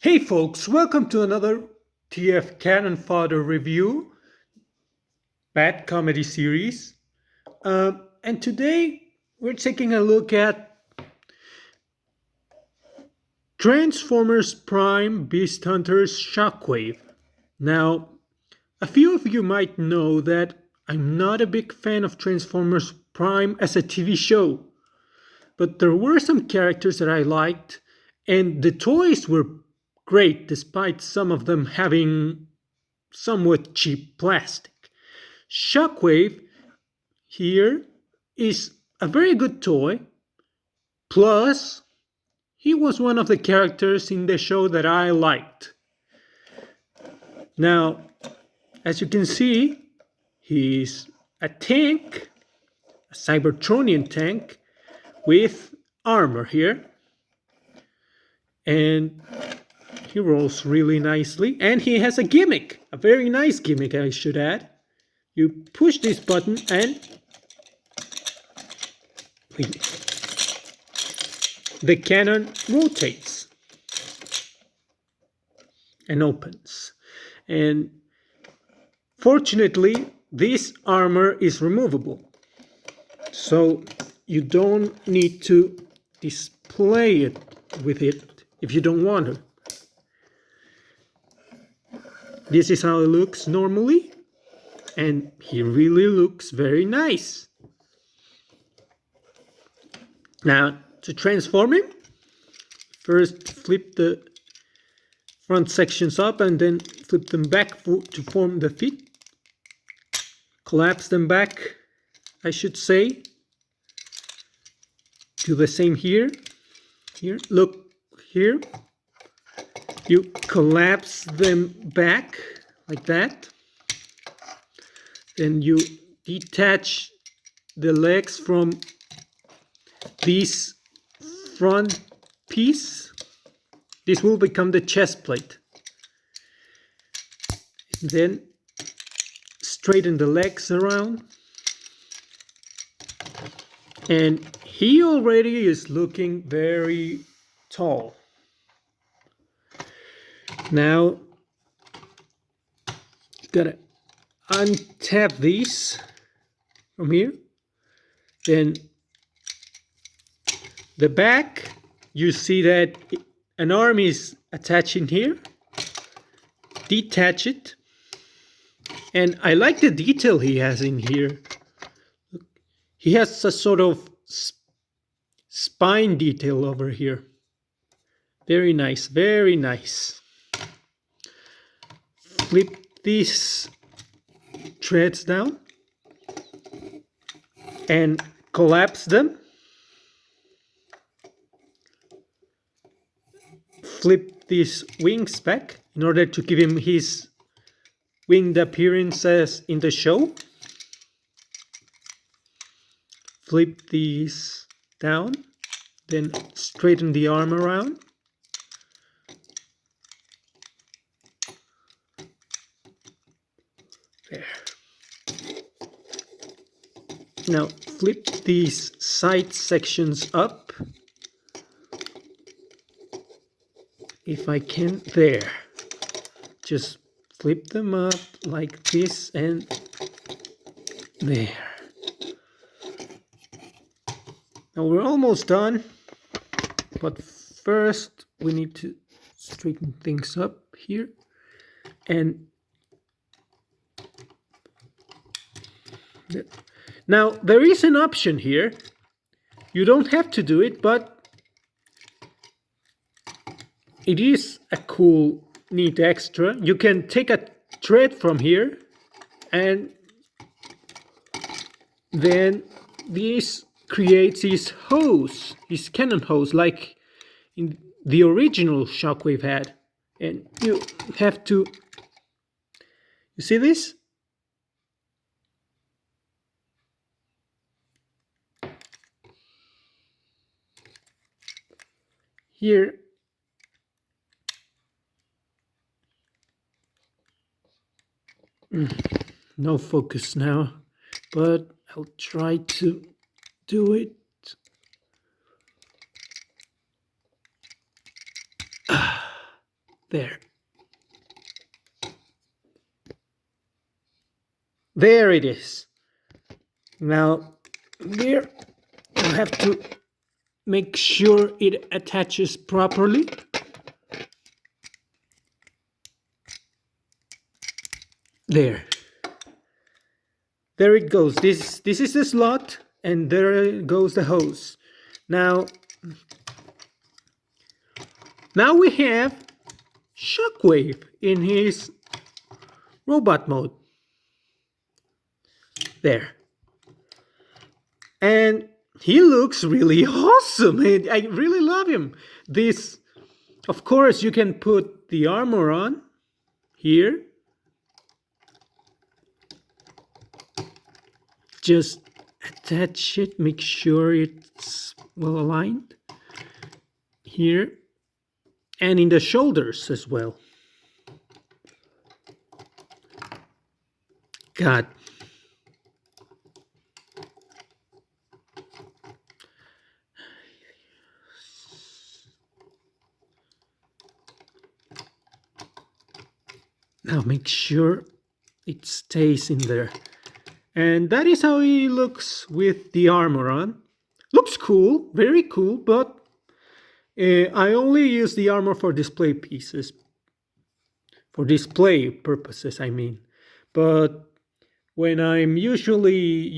Hey folks, welcome to another TF Cannon Fodder review, bad comedy series. And today we're taking a look at Transformers Prime Beast Hunters Shockwave. Now, a few of you might know that I'm not a big fan of Transformers Prime as a TV show, but there were some characters that I liked, and the toys were great despite some of them having somewhat cheap plastic. Shockwave here is a very good toy, plus, he was one of the characters in the show that I liked. Now, as you can see, he's a tank, a Cybertronian tank with armor here. And he rolls really nicely. And he has a gimmick, a very nice gimmick, I should add. You push this button and the cannon rotates and opens. And fortunately, this armor is removable. So you don't need to display it with it if you don't want to. This is how it looks normally. And he really looks very nice. Now, to transform him, first flip the front sections up and then flip them back to form the feet. Collapse them back, I should say. Do the same here. Here, look here. You collapse them back like that. Then you detach the legs from this front piece. This will become the chest plate. Then straighten the legs around. And he already is looking very tall. Now, gotta untap these from here. Then the back, you see that an arm is attaching here. Detach it. And I like the detail he has in here. He has a sort of spine detail over here. Very nice, very nice. Flip these threads down and collapse them. Flip these wings back in order to give him his winged appearances in the show. Flip these down, then straighten the arm around. There. Now flip these side sections up. If I can, there. Just flip them up like this and there. Now we're almost done, but first we need to straighten things up here. And now there is an option here. You don't have to do it, but it is a cool, neat extra. You can take a thread from here and then this creates his hose, his cannon hose, like in the original Shockwave had. And you have to, you see this? Here, no focus now, but I'll try to do it. There. There it is. Now, there you have to make sure it attaches properly. There. There it goes. This is the slot, and there goes the hose. Now we have Shockwave in his robot mode. There. And he looks really awesome. I really love him. This, of course, you can put the armor on here. Just attach it, make sure it's well aligned here, and in the shoulders as well. God. Now make sure it stays in there. And that is how he looks with the armor on. Looks cool, very cool, but I only use the armor for display pieces. For display purposes, I mean. But when I'm usually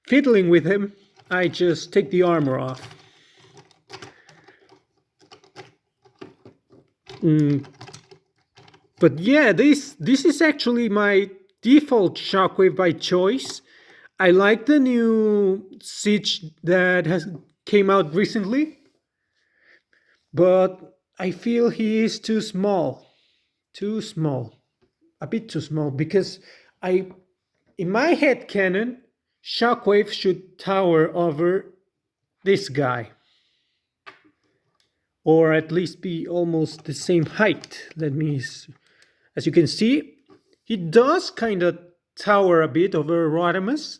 fiddling with him, I just take the armor off. But yeah, this is actually my default Shockwave by choice. I like the new Siege that came out recently, but I feel he is too small, a bit too small, because in my head canon, Shockwave should tower over this guy, or at least be almost the same height. As you can see, he does kind of tower a bit over Rodimus.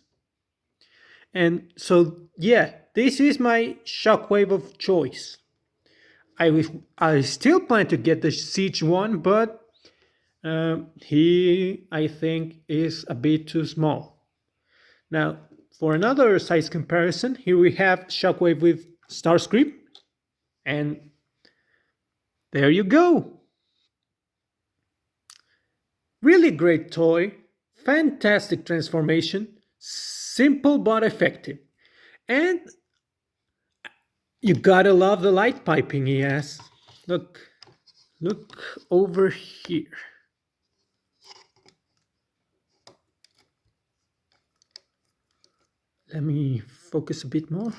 And so, yeah, this is my Shockwave of choice. I still plan to get the Siege one, but he, I think, is a bit too small. Now, for another size comparison, here we have Shockwave with Starscream. And there you go. Really great toy, fantastic transformation, simple but effective. And you gotta love the light piping he has. Look over here. Let me focus a bit more.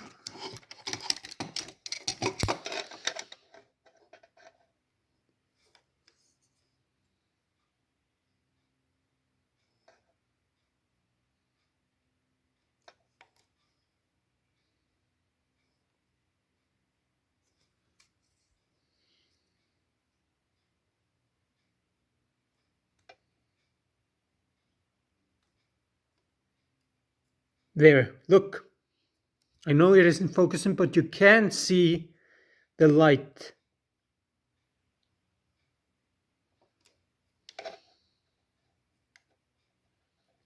There, look. I know it isn't focusing, but you can see the light.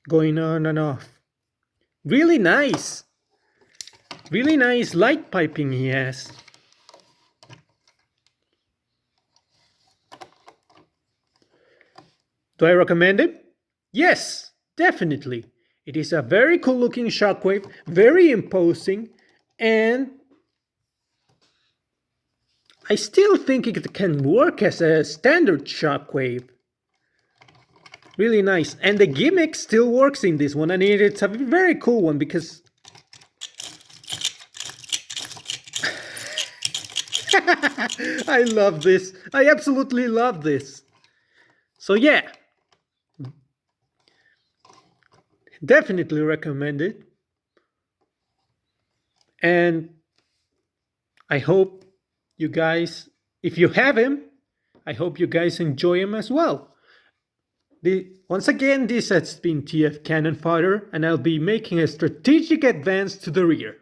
Going on and off. Really nice. Really nice light piping he has. Do I recommend it? Yes, definitely. It is a very cool looking Shockwave, very imposing, and I still think it can work as a standard Shockwave. Really nice. And the gimmick still works in this one, and it's a very cool one because I love this. I absolutely love this. So yeah, definitely recommend it. And I hope you guys, if you have him, I hope you guys enjoy him as well. Once again, this has been TF Cannon Fodder, and I'll be making a strategic advance to the rear.